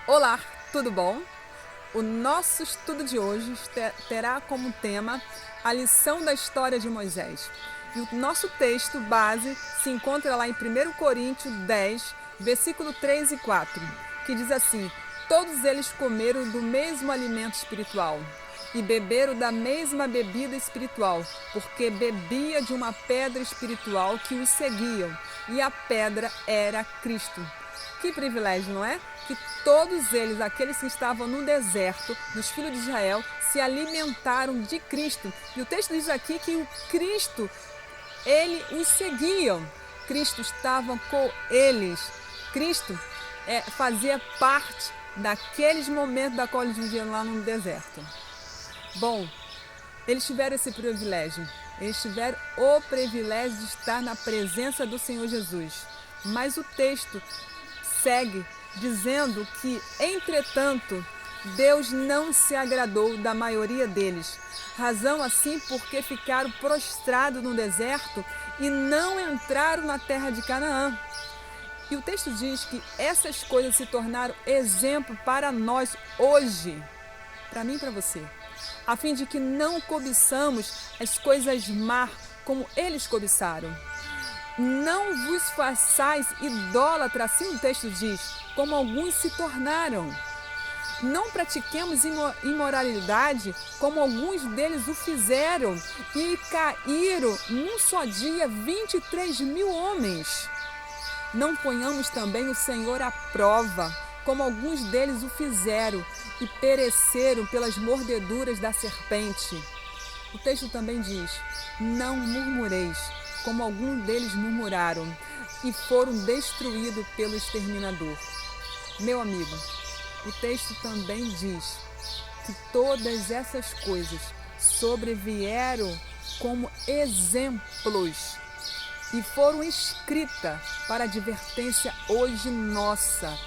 Olá, tudo bom? O nosso estudo de hoje terá como tema a lição da história de Moisés. E o nosso texto base se encontra lá em 1 Coríntios 10, versículo 3 e 4, que diz assim: Todos eles comeram do mesmo alimento espiritual e beberam da mesma bebida espiritual, porque bebia de uma pedra espiritual que os seguiam, e a pedra era Cristo. Que privilégio, não é? Que todos eles, aqueles que estavam no deserto, dos filhos de Israel, se alimentaram de Cristo. E o texto diz aqui que o Cristo, ele os seguiam. Cristo estava com eles. Cristo fazia parte daqueles momentos da qual eles viviam lá no deserto. Bom, eles tiveram esse privilégio. Eles tiveram o privilégio de estar na presença do Senhor Jesus. Mas o texto segue dizendo que, entretanto, Deus não se agradou da maioria deles. Razão assim porque ficaram prostrados no deserto e não entraram na terra de Canaã. E o texto diz que essas coisas se tornaram exemplo para nós hoje, para mim e para você, a fim de que não cobiçamos as coisas más como eles cobiçaram. Não vos façais idólatras, assim o texto diz, como alguns se tornaram. Não pratiquemos imoralidade, como alguns deles o fizeram, e caíram num só dia 23 mil homens. Não ponhamos também o Senhor à prova, como alguns deles o fizeram, e pereceram pelas mordeduras da serpente. O texto também diz: não murmureis, como alguns deles murmuraram, e foram destruídos pelo exterminador. Meu amigo, o texto também diz que todas essas coisas sobrevieram como exemplos e foram escritas para advertência hoje nossa,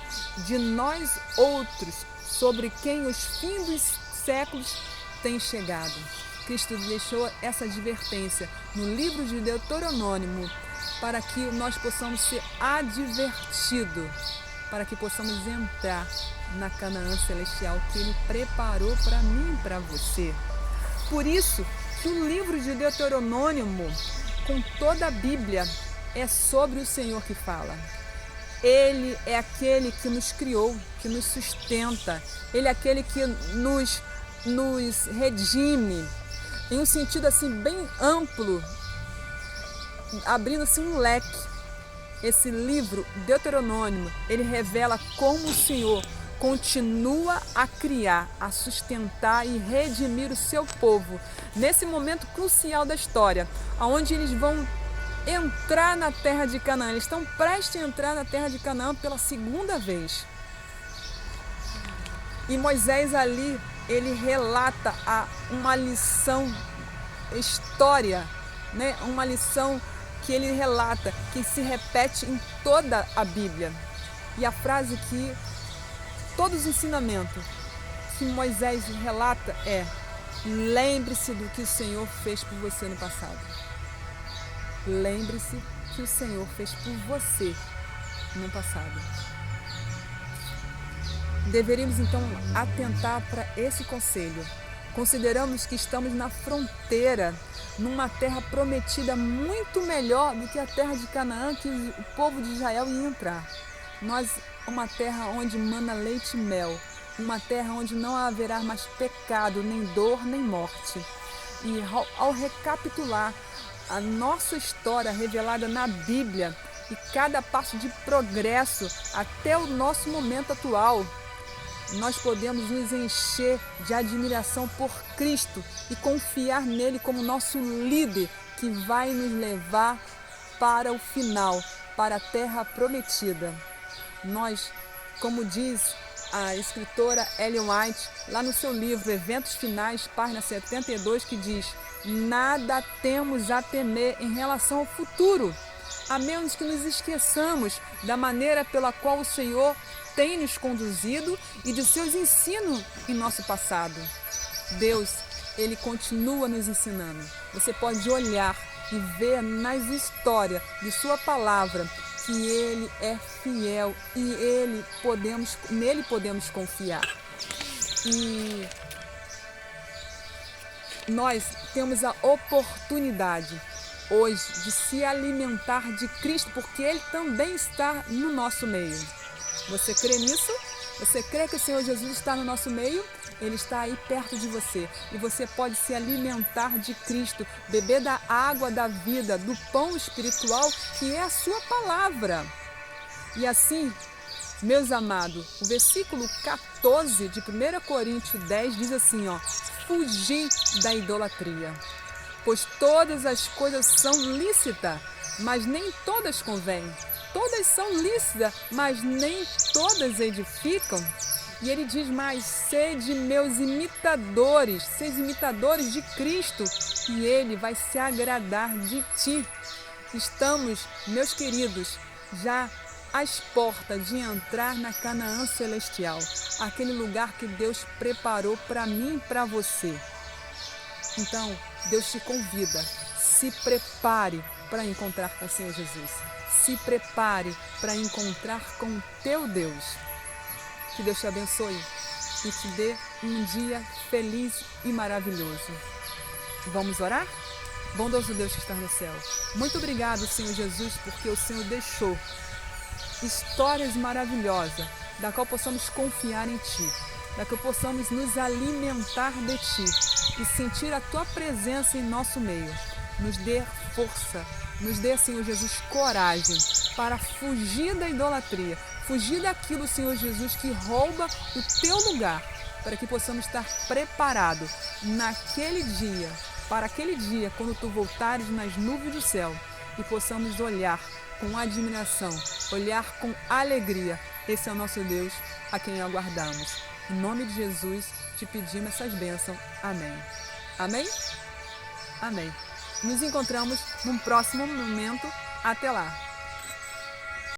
de nós outros, sobre quem os fins dos séculos têm chegado. Cristo deixou essa advertência no livro de Deuteronômio para que nós possamos ser advertidos, para que possamos entrar na Canaã celestial que Ele preparou para mim e para você. Por isso que o livro de Deuteronômio, com toda a Bíblia, é sobre o Senhor que fala. Ele é aquele que nos criou, que nos sustenta. Ele é aquele que nos redime, em um sentido assim bem amplo, abrindo-se um leque. Esse livro, Deuteronômio, ele revela como o Senhor continua a criar, a sustentar e redimir o seu povo nesse momento crucial da história, onde eles vão entrar na terra de Canaã. Eles estão prestes a entrar na terra de Canaã pela segunda vez. E Moisés ali, ele relata uma lição, história, né? Uma lição que ele relata, que se repete em toda a Bíblia. E a frase que todos os ensinamentos que Moisés relata é: lembre-se do que o Senhor fez por você no passado. Lembre-se que o Senhor fez por você no passado. Deveríamos então atentar para esse conselho. Consideramos que estamos na fronteira, numa terra prometida muito melhor do que a terra de Canaã que o povo de Israel ia entrar. Uma terra onde mana leite e mel, uma terra onde não haverá mais pecado, nem dor, nem morte. E ao recapitular a nossa história revelada na Bíblia e cada passo de progresso até o nosso momento atual, nós podemos nos encher de admiração por Cristo e confiar nele como nosso líder que vai nos levar para o final, para a terra prometida. Nós, como diz a escritora Ellen White, lá no seu livro Eventos Finais, página 72, que diz: nada temos a temer em relação ao futuro, a menos que nos esqueçamos da maneira pela qual o Senhor tem nos conduzido e de seus ensinos em nosso passado. Deus, Ele continua nos ensinando. Você pode olhar e ver nas histórias de sua palavra que Ele é fiel e nele podemos confiar. E nós temos a oportunidade hoje de se alimentar de Cristo, porque Ele também está no nosso meio. Você crê nisso? Você crê que o Senhor Jesus está no nosso meio? Ele está aí perto de você e você pode se alimentar de Cristo, beber da água da vida, do pão espiritual que é a sua palavra. E assim, meus amados, o versículo 14 de 1 Coríntios 10 diz assim, fugir da idolatria. Pois todas as coisas são lícitas, mas nem todas convêm. Todas são lícitas, mas nem todas edificam. E ele diz mais, sede meus imitadores, de Cristo, e Ele vai se agradar de ti. Estamos, meus queridos, já às portas de entrar na Canaã Celestial, aquele lugar que Deus preparou para mim e para você. Então, Deus te convida, se prepare para encontrar com o Senhor Jesus. Se prepare para encontrar com o teu Deus. Que Deus te abençoe e te dê um dia feliz e maravilhoso. Vamos orar? Bondoso Deus que está no céu, muito obrigado, Senhor Jesus, porque o Senhor deixou histórias maravilhosas, da qual possamos confiar em Ti, da qual possamos nos alimentar de Ti e sentir a Tua presença em nosso meio. Nos dê força, nos dê, Senhor Jesus, coragem para fugir da idolatria, fugir daquilo, Senhor Jesus, que rouba o Teu lugar, para que possamos estar preparados naquele dia, para aquele dia, quando Tu voltares nas nuvens do céu, e possamos olhar com admiração, olhar com alegria. Esse é o nosso Deus, a quem aguardamos. Em nome de Jesus, te pedimos essas bênçãos. Amém. Amém? Amém. Nos encontramos num próximo momento. Até lá.